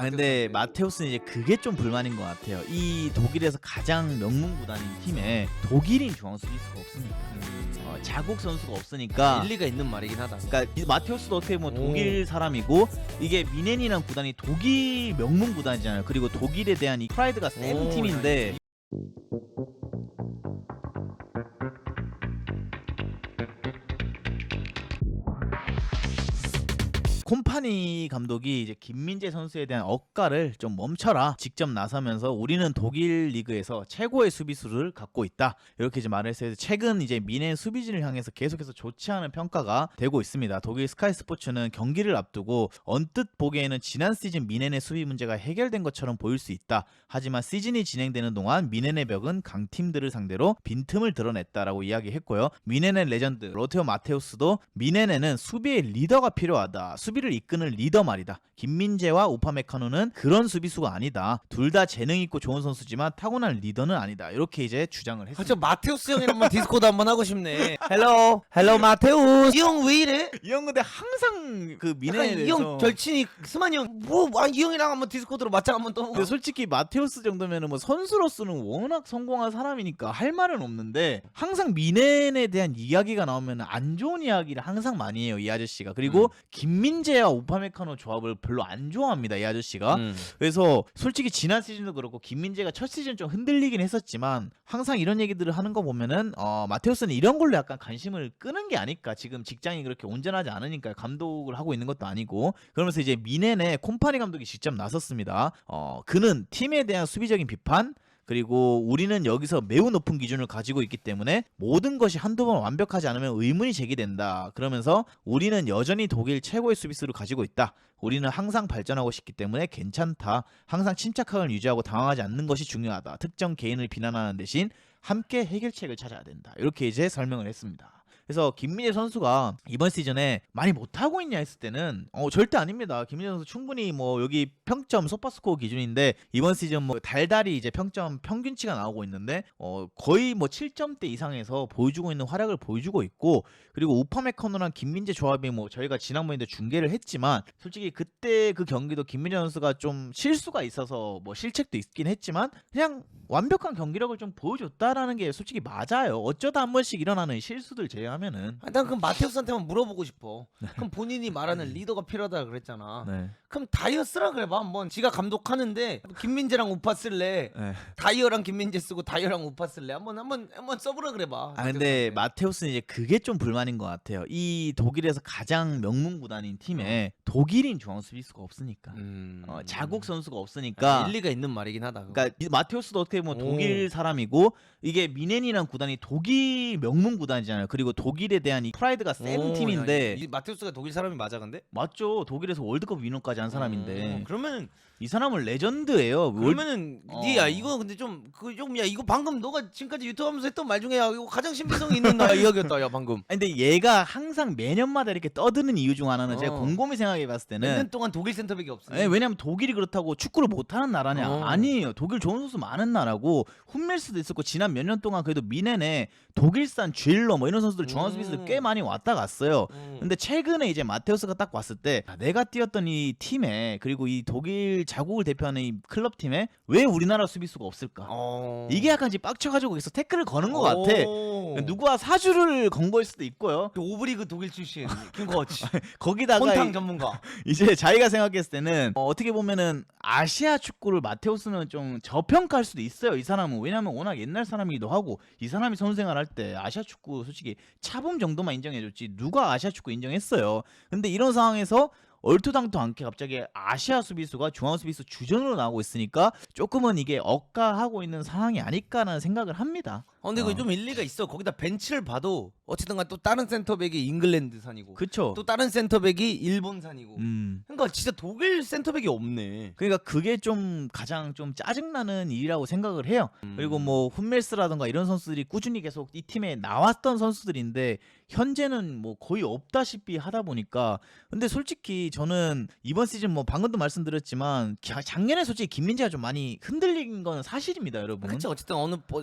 근데 마테우스는 이제 그게 좀 불만인 것 같아요. 이 독일에서 가장 명문 구단인 팀에 독일인 중앙 수비수가 없으니까 자국 선수가 없으니까 일리가 있는 말이긴 하다. 그러니까 이 마테우스도 어떻게 보면 독일 사람이고 이게 미넨이라는 구단이 독일 명문 구단이잖아요. 그리고 독일에 대한 이 프라이드가 센 팀인데 콤파니 감독이 이제 김민재 선수에 대한 억가를 좀 멈춰라 직접 나서면서 우리는 독일 리그에서 최고의 수비수를 갖고 있다 이렇게 이제 말을 했어요. 최근 이제 미넨 수비진을 향해서 계속해서 좋지 않은 평가가 되고 있습니다. 독일 스카이 스포츠는 경기를 앞두고 언뜻 보기에는 지난 시즌 미넨의 수비 문제가 해결된 것처럼 보일 수 있다. 하지만 시즌이 진행되는 동안 미넨의 벽은 강팀들을 상대로 빈틈을 드러냈다라고 이야기했고요. 미넨의 레전드 로테오 마테우스도 미넨에는 수비의 리더가 필요하다. 수비를 이끄는 리더 말이다. 김민재와 우파메카노는 그런 수비수가 아니다. 둘 다 재능 있고 좋은 선수지만 타고난 리더는 아니다. 이렇게 이제 주장을 했습니다. 저 마테우스 형이랑 한번 디스코드 한번 하고 싶네. 헬로 마테우스. 이 형 왜 이래? 이 형 근데 항상 그 미넨에 대해서 이형 절친이 스만이 형 이 형이랑 한번 디스코드로 맞짱 한번 떠. 근데 솔직히 마테우스 정도면은 뭐 선수로서는 워낙 성공한 사람이니까 할 말은 없는데 항상 미넨에 대한 이야기가 나오면 안 좋은 이야기를 항상 많이 해요 이 아저씨가. 그리고 김민재와 우파메카노 조합을 별로 안 좋아합니다 이 아저씨가. 그래서 솔직히 지난 시즌도 그렇고 김민재가 첫 시즌 좀 흔들리긴 했었지만 항상 이런 얘기들을 하는 거 보면은 마테우스는 이런 걸로 약간 관심을 끄는 게 아닐까. 지금 직장이 그렇게 온전하지 않으니까 감독을 하고 있는 것도 아니고. 그러면서 이제 미넨의 콤파니 감독이 직접 나섰습니다. 그는 팀에 대한 수비적인 비판 그리고 우리는 여기서 매우 높은 기준을 가지고 있기 때문에 모든 것이 한두 번 완벽하지 않으면 의문이 제기된다. 그러면서 우리는 여전히 독일 최고의 수비수를 가지고 있다. 우리는 항상 발전하고 싶기 때문에 괜찮다. 항상 침착함을 유지하고 당황하지 않는 것이 중요하다. 특정 개인을 비난하는 대신 함께 해결책을 찾아야 된다. 이렇게 이제 설명을 했습니다. 그래서 김민재 선수가 이번 시즌에 많이 못하고 있냐 했을 때는 절대 아닙니다. 김민재 선수 충분히 뭐 여기 평점 소파스코어 기준인데 이번 시즌 뭐 달달이 이제 평점 평균치가 나오고 있는데 거의 뭐 7점대 이상에서 보여주고 있는 활약을 보여주고 있고 그리고 우파메카노랑 김민재 조합이 뭐 저희가 지난번에도 중계를 했지만 솔직히 그때 그 경기도 김민재 선수가 좀 실수가 있어서 뭐 실책도 있긴 했지만 그냥 완벽한 경기력을 좀 보여줬다라는 게 솔직히 맞아요. 어쩌다 한 번씩 일어나는 실수들 제외하면은. 난 그럼 마테우스한테만 물어보고 싶어. 그럼 본인이 말하는 리더가 필요하다 그랬잖아. 네. 그럼 다이어 쓰라 그래봐 한번. 지가 감독하는데 김민재랑 우파 쓸래? 네. 다이어랑 김민재 쓰고 다이어랑 우파 쓸래? 한번 써보라 그래봐. 근데 마테우스는 이제 그게 좀 불만인 것 같아요. 이 독일에서 가장 명문 구단인 팀에 독일인 중앙 수비수가 없으니까. 자국 선수가 없으니까. 일리가 있는 말이긴 하다. 그거. 그러니까 마테우스도 어떻게 보면 독일 사람이고 이게 미넨이란 구단이 독일 명문 구단이잖아요. 그리고 독일에 대한 이 프라이드가 센 팀인데. 이 마테우스가 독일 사람이 맞아 근데? 맞죠. 독일에서 월드컵 위너까지 한 사람인데. 그러면은 이 사람은 레전드예요. 그러면은 야 이거 근데 야 이거 방금 너가 지금까지 유튜브 하면서 했던 말 중에 야 이거 가장 신빙성 있는 나 이야기였다 야 방금. 근데 얘가 항상 매년마다 이렇게 떠드는 이유 중 하나는 제가 곰곰이 생각해 봤을 몇 때는 년 동안 독일 센터백이 없어. 왜냐면 독일이 그렇다고 축구를 못하는 나라냐? 아니에요. 독일 좋은 선수 많은 나라고 훈멜스도 있었고 지난 몇 년 동안 그래도 미넨에 독일산 쥐일러 뭐 이런 선수들 중앙 수비수들 꽤 많이 왔다 갔어요. 근데 최근에 이제 마테우스가 딱 왔을 때 내가 뛰었던 이 팀에 그리고 이 독일 자국을 대표하는 이 클럽 팀에 왜 우리나라 수비수가 없을까? 이게 약간 지금 빡쳐가지고 계속 태클을 거는 것 같아. 누구와 사주를 건 거일 수도 있고요. 오브리그 독일 출신 김코치. 거기다가 혼탕 전문가. 이제 자기가 생각했을 때는 어떻게 보면은 아시아 축구를 마테우스는 좀 저평가할 수도 있어요. 이 사람은 왜냐면 워낙 옛날 사람이기도 하고 이 사람이 선수생활 할 때 아시아 축구 솔직히 차범 정도만 인정해줬지 누가 아시아 축구 인정했어요. 근데 이런 상황에서 얼토당토 않게 갑자기 아시아 수비수가 중앙 수비수 주전으로 나오고 있으니까 조금은 이게 억가하고 있는 상황이 아닐까라는 생각을 합니다. 근데 그거 좀 일리가 있어. 거기다 벤치를 봐도 어쨌든 간 또 다른 센터백이 잉글랜드산이고 그쵸? 또 다른 센터백이 일본산이고. 그러니까 진짜 독일 센터백이 없네. 그러니까 그게 좀 가장 좀 짜증나는 일이라고 생각을 해요. 그리고 뭐 훈멜스라던가 이런 선수들이 꾸준히 계속 이 팀에 나왔던 선수들인데 현재는 뭐 거의 없다시피 하다 보니까 근데 솔직히 저는 이번 시즌 뭐 방금도 말씀드렸지만 작년에 솔직히 김민재가 좀 많이 흔들린 건 사실입니다, 여러분. 그쵸. 어쨌든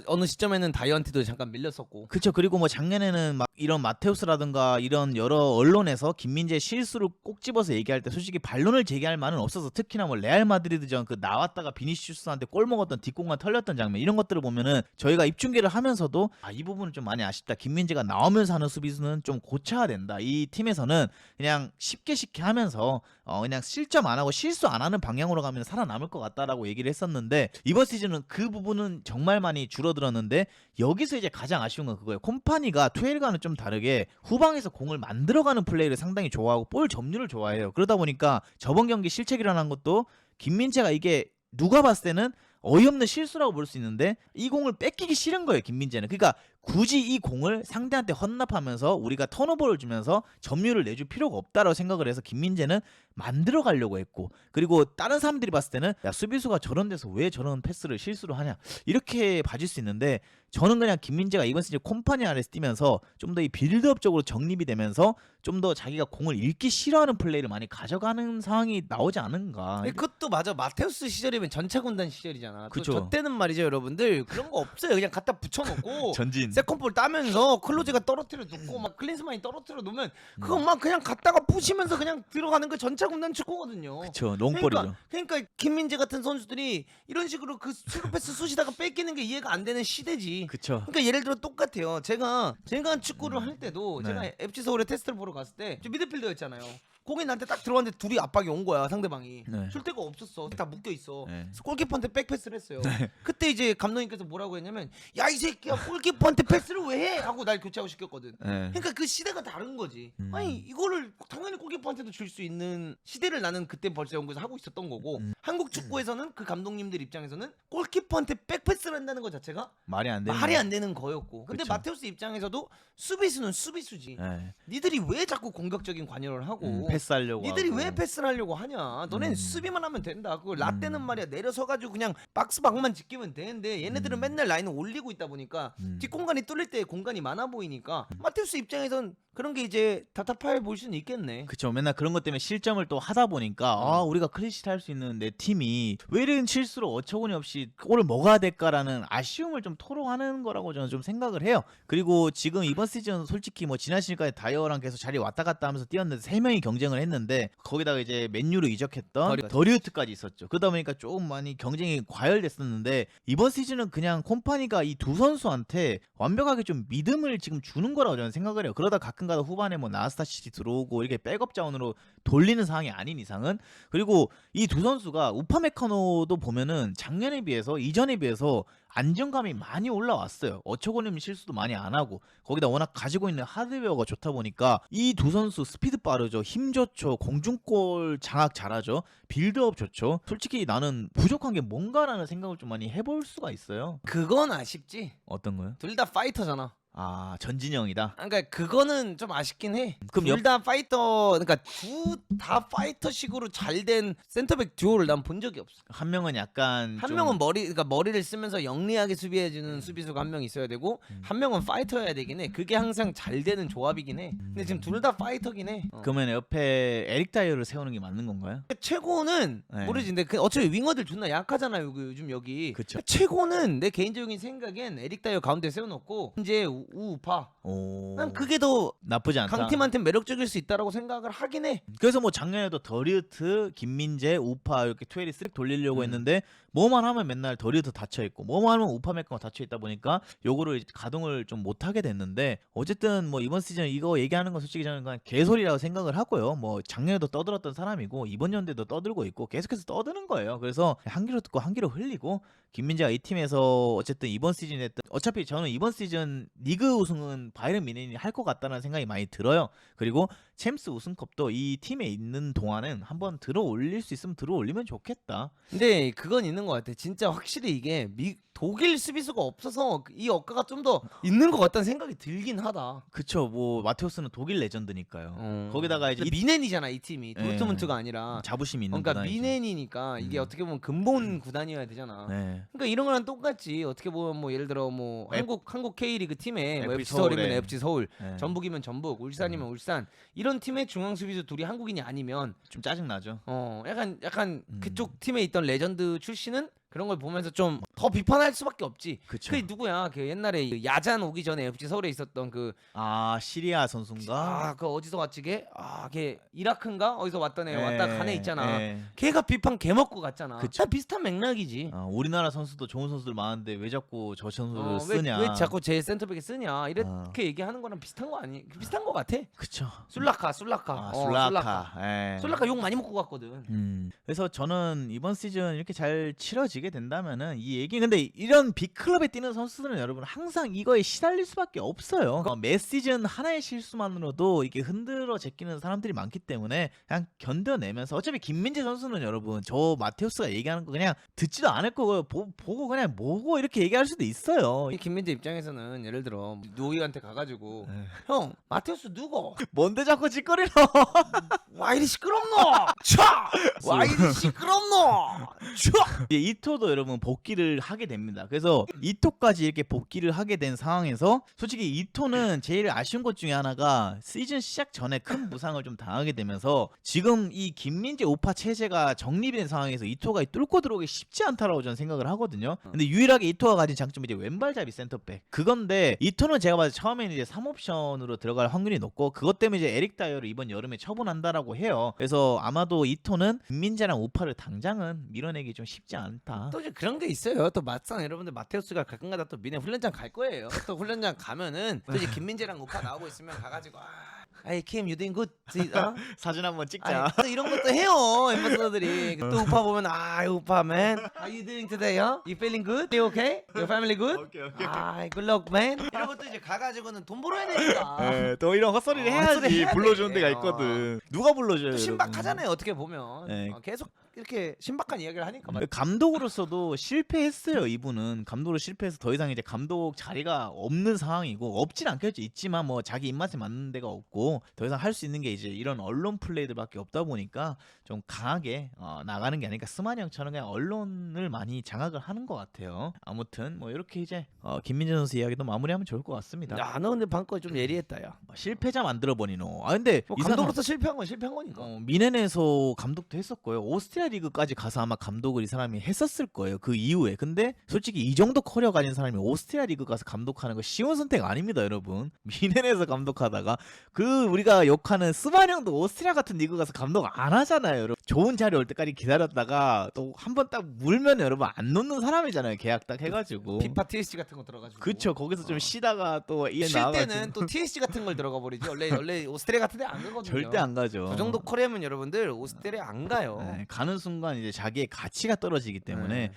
어느 시점에는 다이어 레이언티도 잠깐 밀렸었고. 그쵸. 그리고 뭐 작년에는 막 이런 마테우스라든가 이런 여러 언론에서 김민재 실수를 꼭 집어서 얘기할 때 솔직히 반론을 제기할 만은 없어서 특히나 뭐 레알 마드리드전 그 나왔다가 비니시우스한테 골 먹었던 뒷공간 털렸던 장면 이런 것들을 보면은 저희가 입중계를 하면서도 이 부분은 좀 많이 아쉽다. 김민재가 나오면서 하는 수비수는 좀 고쳐야 된다. 이 팀에서는 그냥 쉽게 하면서 그냥 실점 안 하고 실수 안 하는 방향으로 가면 살아남을 것 같다라고 얘기를 했었는데 이번 시즌은 그 부분은 정말 많이 줄어들었는데 여기서 이제 가장 아쉬운 건 그거예요. 콤파니가 투엘과는 좀 다르게 후방에서 공을 만들어가는 플레이를 상당히 좋아하고 볼 점유를 좋아해요. 그러다 보니까 저번 경기 실책이 일어난 것도 김민재가 이게 누가 봤을 때는 어이없는 실수라고 볼 수 있는데 이 공을 뺏기기 싫은 거예요. 김민재는. 그러니까 굳이 이 공을 상대한테 헌납하면서 우리가 턴오버를 주면서 점유를 내줄 필요가 없다라고 생각을 해서 김민재는 만들어 가려고 했고 그리고 다른 사람들이 봤을 때는 야 수비수가 저런 데서 왜 저런 패스를 실수로 하냐 이렇게 봐줄 수 있는데 저는 그냥 김민재가 이번 시즌 콤파니 아래서 뛰면서 좀 더 이 빌드업적으로 정립이 되면서 좀 더 자기가 공을 잃기 싫어하는 플레이를 많이 가져가는 상황이 나오지 않은가. 그것도 맞아. 마테우스 시절이면 전차 군단 시절이잖아. 그쵸. 저 때는 말이죠, 여러분들. 그런 거 없어요. 그냥 갖다 붙여놓고 전진. 세컨볼 따면서 클로즈가 떨어뜨려 놓고 막 클린스만이 떨어뜨려 놓으면 그것만 그냥 갖다가 부시면서 그냥 들어가는 거 전차 군단 축구거든요. 그쵸. 롱볼이죠. 그러니까 김민재 같은 선수들이 이런 식으로 그 스루 패스 쑤시다가 뺏기는 게 이해가 안 되는 시대지. 그쵸. 그러니까 예를 들어 똑같아요. 제가 축구를 할 때도 네. 제가 FC 서울에 테스트를 보러 갔을 때 저 미드필더였잖아요. 공이 나한테 딱 들어왔는데 둘이 압박이 온 거야, 상대방이. 네. 줄 데가 없었어. 다 묶여 있어. 네. 그래서 골키퍼한테 백패스를 했어요. 그때 이제 감독님께서 뭐라고 했냐면 야 이 새끼야 골키퍼한테 패스를 왜 해? 하고 날 교체하고 시켰거든. 네. 그러니까 그 시대가 다른 거지. 아니 이거를 당연히 골키퍼한테도 줄 수 있는 시대를 나는 그때 벌써 연구해서 하고 있었던 거고 한국 축구에서는 그 감독님들 입장에서는 골키퍼한테 백패스를 한다는 것 자체가 말이 안 되는. 말이 안 되는 거였고. 근데 그쵸. 마테우스 입장에서도 수비수는 수비수지. 네. 니들이 왜 자꾸 공격적인 관여를 하고 패스하려고. 니들이 하고. 왜 패스를 하려고 하냐? 너넨 수비만 하면 된다. 그걸 라떼는 말이야 내려서 가지고 그냥 박스 방만 지키면 되는데 얘네들은 맨날 라인을 올리고 있다 보니까 뒷공간이 뚫릴 때 공간이 많아 보이니까 마테우스 입장에선 그런 게 이제 답답해 보일 수는 있겠네. 그쵸. 맨날 그런 것 때문에 실점을 또 하다 보니까 우리가 클린시트 할 수 있는 내 팀이 왜 이런 실수로 어처구니 없이 골을 먹어야 될까라는 아쉬움을 좀 토로하는 거라고 저는 좀 생각을 해요. 그리고 지금 이번 시즌 솔직히 뭐 지난 시즌까지 다이어랑 계속 자리 왔다 갔다 하면서 뛰었는데 3명이 경쟁을 했는데 거기다가 이제 맨유로 이적했던 더리우트까지 있었죠. 그러다 보니까 조금 많이 경쟁이 과열됐었는데 이번 시즌은 그냥 콤파니가 이 두 선수한테 완벽하게 좀 믿음을 지금 주는 거라고 저는 생각을 해요. 그러다 가끔가다 후반에 뭐 나스타시티 들어오고 이렇게 백업 자원으로 돌리는 상황이 아닌 이상은 그리고 이 두 선수가 우파메카노도 보면은 작년에 비해서 이전에 비해서 안정감이 많이 올라왔어요. 어처구니 없는 실수도 많이 안 하고 거기다 워낙 가지고 있는 하드웨어가 좋다 보니까 이 두 선수 스피드 빠르죠. 힘 좋죠. 공중골 장악 잘하죠. 빌드업 좋죠. 솔직히 나는 부족한 게 뭔가라는 생각을 좀 많이 해볼 수가 있어요. 그건 아쉽지. 어떤 거요? 둘 다 파이터잖아. 아 전진영이다. 그러니까 그거는 좀 아쉽긴 해. 그럼 둘 다 파이터, 그러니까 둘 다 파이터식으로 잘된 센터백 듀오를 난 본 적이 없어. 한 명은 약간 한 좀 명은 그러니까 머리를 쓰면서 영리하게 수비해주는 수비수가 한 명 있어야 되고 한 명은 파이터여야 되긴 해. 그게 항상 잘 되는 조합이긴 해. 근데 지금 둘 다 파이터긴 해. 그러면 옆에 에릭 다이어를 세우는 게 맞는 건가요? 최고는 네. 모르지. 근데 어차피 윙어들 존나 약하잖아요. 요즘 여기. 그쵸. 최고는 내 개인적인 생각엔 에릭 다이어 가운데 세워놓고 이제 우파. 오. 난 그게 더 나쁘지 않다. 강팀한테 매력적일 수 있다라고 생각을 하긴 해. 그래서 뭐 작년에도 더리우트, 김민재, 우파 이렇게 투엘이 쓱 돌리려고 했는데 뭐만 하면 맨날 더리우트 닫혀 있고 뭐만 하면 우파 메카가 닫혀 있다 보니까 요거를 이제 가동을 좀 못 하게 됐는데 어쨌든 뭐 이번 시즌 이거 얘기하는 건 솔직히 저는 그냥 개소리라고 생각을 하고요. 뭐 작년에도 떠들었던 사람이고 이번 연도에도 떠들고 있고 계속해서 떠드는 거예요. 그래서 한 귀로 듣고 한 귀로 흘리고 김민재가 이 팀에서 어쨌든 이번 시즌에 했던 어차피 저는 이번 시즌 리그 우승은 바이른 미넨이 할 것 같다는 생각이 많이 들어요. 그리고 챔스 우승컵도 이 팀에 있는 동안은 한번 들어 올릴 수 있으면 들어 올리면 좋겠다. 근데 그건 있는 것 같아. 진짜 확실히 이게 독일 수비수가 없어서 이 억가가 좀 더 있는 것 같다는 생각이 들긴 하다. 그쵸. 뭐 마테우스는 독일 레전드니까요. 거기다가 이제 미넨이잖아 이 팀이. 네. 도르트문트가 아니라. 자부심이 있는 그러니까 구단이죠. 미넨이니까 이게 어떻게 보면 근본 구단이어야 되잖아. 네. 그러니까 이런 거랑 똑같지. 어떻게 보면 뭐 예를 들어 뭐 한국 K리그 팀에 뭐 FC FC 서울이면 서울에. FC 서울, 네. 전북이면 전북, 울산이면 울산 이런 팀의 중앙 수비수 둘이 한국인이 아니면 좀 짜증 나죠. 약간 그쪽 팀에 있던 레전드 출신은 그런 걸 보면서 좀 더 비판할 수밖에 없지. 그쵸. 그 누구야? 그 옛날에 그 야잔 오기 전에 FC 서울에 있었던 그 시리아 선수인가? 그 어디서 왔지 걔? 걔 이라크인가? 어디서 왔던 애 왔다 간 애 있잖아. 예. 걔가 비판 개 먹고 갔잖아. 그쵸. 다 비슷한 맥락이지. 우리나라 선수도 좋은 선수들 많은데 왜 자꾸 저 선수를 왜, 쓰냐? 왜 자꾸 제 센터백에 쓰냐? 이렇게 얘기하는 거랑 비슷한 거 아니? 비슷한 거 같아. 그쵸. 술라카. 술라카. 솔라카 욕 많이 먹고 갔거든. 그래서 저는 이번 시즌 이렇게 잘 치러지게 된다면은 이 얘기 근데 이런 빅클럽에 뛰는 선수들은 여러분 항상 이거에 시달릴 수밖에 없어요. 매 시즌 하나의 실수만으로도 이게 흔들어 제끼는 사람들이 많기 때문에 그냥 견뎌내면서 어차피 김민재 선수는 여러분 저 마테우스가 얘기하는 거 그냥 듣지도 않을 거고요. 보고 그냥 뭐고 이렇게 얘기할 수도 있어요. 이 김민재 입장에서는 예를 들어 노이한테 가가지고 형 마테우스 누구? 뭔데 자꾸 짓거리노? 와 이리 시끄럽노? 차! 와 이리 시끄럽노? 차! 이토도 여러분 복귀를 하게 됩니다. 그래서 이토까지 이렇게 복귀를 하게 된 상황에서 솔직히 이토는 제일 아쉬운 것 중에 하나가 시즌 시작 전에 큰 부상을 좀 당하게 되면서 지금 이 김민재 오파 체제가 정립이 된 상황에서 이토가 뚫고 들어오기 쉽지 않다라고 저는 생각을 하거든요. 근데 유일하게 이토가 가진 장점이 이제 왼발잡이 센터백 그건데 이토는 제가 봤을 때 처음에는 이제 3옵션으로 들어갈 확률이 높고 그것 때문에 이제 에릭 다이어를 이번 여름에 처분한다라고 해요. 그래서 아마도 이토는 김민재랑 오파를 당장은 밀어내기 좀 쉽지 않다. 또 이제 그런 게 있어요. 또 막상 여러분들 마테우스가 가끔가다 또 미네 훈련장 갈 거예요. 또 훈련장 가면은 또 이제 김민재랑 오빠 나오고 있으면 가가지고 아이 킴 you doing good 사진 한번 찍자. 또 이런 것도 해요 엠버서더들이. 또 우파 보면 우파 man how you doing today? You feeling good? You okay? Your family good? 오케이. good luck man. 이런 것도 이제 가가지고는 돈 벌어야 되니까. 또 이런 헛소리를 헛소리 해야지 해야 불러주는 돼. 데가 있거든. 누가 불러줘요? 또 여러분? 신박하잖아요 어떻게 보면. 네. 계속 이렇게 신박한 이야기를 하니까. 감독으로서도 실패했어요. 이분은 감독으로 실패해서 더 이상 이제 감독 자리가 없는 상황이고 없진 않겠죠. 있지만 뭐 자기 입맛에 맞는 데가 없고 더 이상 할 수 있는 게 이제 이런 언론 플레이들밖에 없다 보니까 좀 강하게 나가는 게 아닐까. 스마니 형처럼 그냥 언론을 많이 장악을 하는 것 같아요. 아무튼 뭐 이렇게 이제 김민재 선수 이야기도 마무리하면 좋을 것 같습니다. 야, 너 근데 방금 좀 예리했다 야. 실패자 만들어 버리노. 근데 뭐 이상한- 감독으로서 실패한 건 실패한 거니까. 미넨에서 감독도 했었고요. 오스트리아 리그까지 가서 아마 감독을 이 사람이 했었을 거예요. 그 이후에. 근데 솔직히 이 정도 커리어 가진 사람이 오스트리아 리그 가서 감독하는 거 쉬운 선택 아닙니다, 여러분. 미넨에서 감독하다가 우리가 욕하는 스만 형도 오스트리아 같은 리그 가서 감독 안 하잖아요, 여러분. 좋은 자리 올 때까지 기다렸다가 또 한 번 딱 물면 여러분 안 놓는 사람이잖아요. 계약 딱 해가지고. 피파 TSC 같은 거 들어가지고. 그쵸. 거기서 좀 쉬다가 또 이에 쉴 나와가지고 때는 또 TSC 같은 걸 들어가 버리지. 원래 오스트리아 같은 데 안 가거든요. 절대 안 가죠. 저 정도 커리어면 여러분들 오스트리아 안 가요. 가는 순간 이제 자기의 가치가 떨어지기 때문에